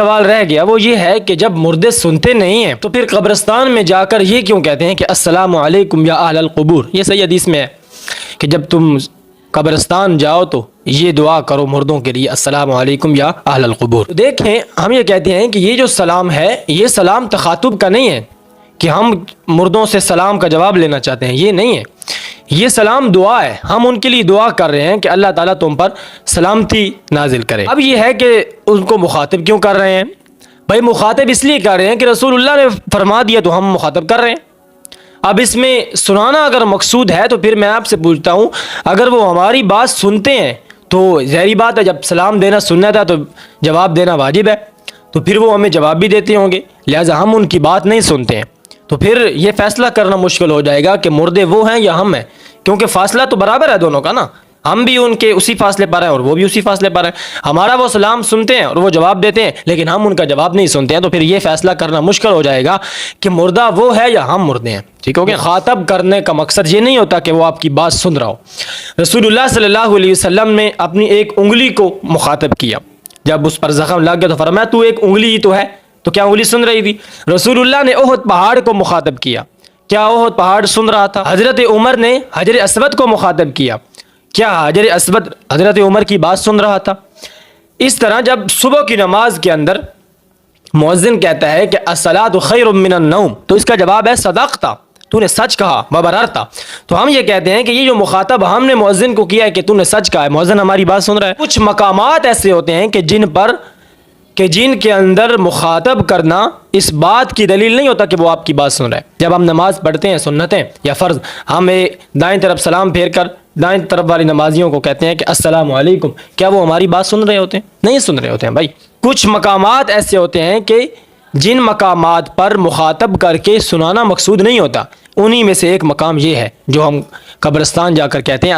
سوال رہ گیا، وہ یہ ہے کہ جب مردے سنتے نہیں ہیں تو پھر قبرستان میں جا کر یہ کیوں کہتے ہیں کہ السلام علیکم یا اہل القبور؟ یہ صحیح حدیث میں ہے کہ جب تم قبرستان جاؤ تو یہ دعا کرو مردوں کے لیے، السلام علیکم یا اہل القبور۔ دیکھیں ہم یہ کہتے ہیں کہ یہ جو سلام ہے یہ سلام تخاطب کا نہیں ہے کہ ہم مردوں سے سلام کا جواب لینا چاہتے ہیں، یہ نہیں ہے، یہ سلام دعا ہے، ہم ان کے لیے دعا کر رہے ہیں کہ اللہ تعالیٰ تم پر سلامتی نازل کرے۔ اب یہ ہے کہ ان کو مخاطب کیوں کر رہے ہیں؟ بھائی مخاطب اس لیے کر رہے ہیں کہ رسول اللہ نے فرما دیا تو ہم مخاطب کر رہے ہیں۔ اب اس میں سنانا اگر مقصود ہے تو پھر میں آپ سے پوچھتا ہوں، اگر وہ ہماری بات سنتے ہیں تو ظاہری بات ہے جب سلام دینا سنت ہے تو جواب دینا واجب ہے، تو پھر وہ ہمیں جواب بھی دیتے ہوں گے، لہٰذا ہم ان کی بات نہیں سنتے ہیں، تو پھر یہ فیصلہ کرنا مشکل ہو جائے گا کہ مردے وہ ہیں یا ہم ہیں، کیونکہ فاصلہ تو برابر ہے دونوں کا نا، ہم بھی ان کے اسی فاصلے پر ہیں اور وہ بھی اسی فاصلے پر ہیں، ہمارا وہ سلام سنتے ہیں اور وہ جواب دیتے ہیں لیکن ہم ان کا جواب نہیں سنتے ہیں، تو پھر یہ فیصلہ کرنا مشکل ہو جائے گا کہ مردہ وہ ہے یا ہم مردے ہیں، ٹھیک ہو گیا؟ مخاطب کرنے کا مقصد یہ نہیں ہوتا کہ وہ آپ کی بات سن رہا ہو۔ رسول اللہ صلی اللہ علیہ وسلم نے اپنی ایک انگلی کو مخاطب کیا، جب اس پر زخم لگ گیا تو فرمایا تو ایک انگلی ہی تو ہے، تو کیا انگلی سن رہی تھی؟ رسول اللہ نے احد پہاڑ کو مخاطب کیا، کیا احد پہاڑ سن رہا تھا؟ حضرت عمر نے حجر اسود کو مخاطب کیا، کیا حجر اسود حضرت عمر کی بات سن رہا تھا؟ اس طرح جب صبح کی نماز کے اندر مؤذن کہتا ہے کہ الصلاۃ خیر من النوم، تو اس کا جواب ہے صدقت، تو نے سچ کہا، وبررت، تو ہم یہ کہتے ہیں کہ یہ جو مخاطب ہم نے مؤذن کو کیا ہے کہ تو نے سچ کہا ہے، مؤذن ہماری بات سن رہا ہے۔ کچھ مقامات ایسے ہوتے ہیں کہ جن کے اندر مخاطب کرنا اس بات کی دلیل نہیں ہوتا کہ وہ آپ کی بات سن رہا ہے۔ جب ہم نماز پڑھتے ہیں سنتیں یا فرض، ہم دائیں طرف سلام پھیر کر دائیں طرف والی نمازیوں کو کہتے ہیں کہ السلام علیکم، کیا وہ ہماری بات سن رہے ہوتے ہیں؟ نہیں سن رہے ہوتے ہیں بھائی۔ کچھ مقامات ایسے ہوتے ہیں کہ جن مقامات پر مخاطب کر کے سنانا مقصود نہیں ہوتا، انہی میں سے ایک مقام یہ ہے جو ہم قبرستان جا کر کہتے ہیں